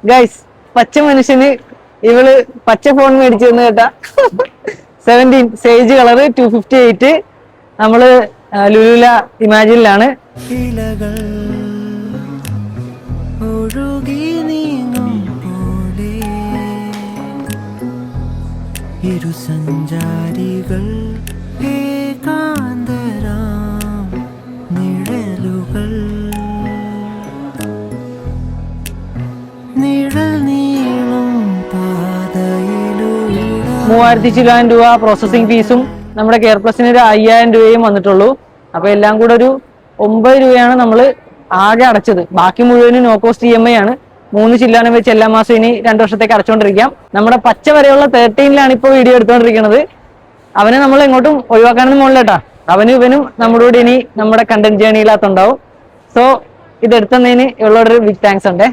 Guys പച്ച മനുഷ്യന് ഇവള് പച്ച ഫോൺ മേടിച്ചു തന്നു കേട്ടാ. 17 സേജ് കളർ 258. നമ്മള് ലുലുല ഇമാജിനിലാണ്. ഇലകൾ ഒഴുകി നീങ്ങും പോലെ ഇരുസഞ്ചാരികൾ ഏകാന്തരാം നിഴലുകൾ നിഴൽ നീളും പാതയിലൂടെ 3000 ചില്ലാൻ രൂപ പ്രോസസിങ് ഫീസും നമ്മുടെ കെയർ പ്ലസിന് ഒരു 5000 രൂപയും വന്നിട്ടുള്ളൂ. അപ്പൊ എല്ലാം കൂടെ ഒരു 9 രൂപയാണ് നമ്മൾ ആകെ അടച്ചത്. ബാക്കി മുഴുവനും നോ കോസ്റ്റ് EMI ആണ്. 3 ചില്ലാനം വെച്ച് എല്ലാ മാസം ഇനി 2 വർഷത്തേക്ക് അടച്ചുകൊണ്ടിരിക്കാം. നമ്മുടെ പച്ച വരെയുള്ള 13ലാണ് ഇപ്പോൾ വീഡിയോ എടുത്തുകൊണ്ടിരിക്കുന്നത്. അവനെ നമ്മൾ എങ്ങോട്ടും ഒഴിവാക്കാനൊന്നും മുകളിലേട്ടാ. അവനും ഇവനും നമ്മുടെ കൂടെ ഇനി നമ്മുടെ കണ്ടന്റ് ജേണിയിലാത്തുണ്ടാവും. സോ ഇത് എടുത്തതിന് ഇവളോടൊരു ബിഗ് താങ്ക്സ് ഉണ്ടേ.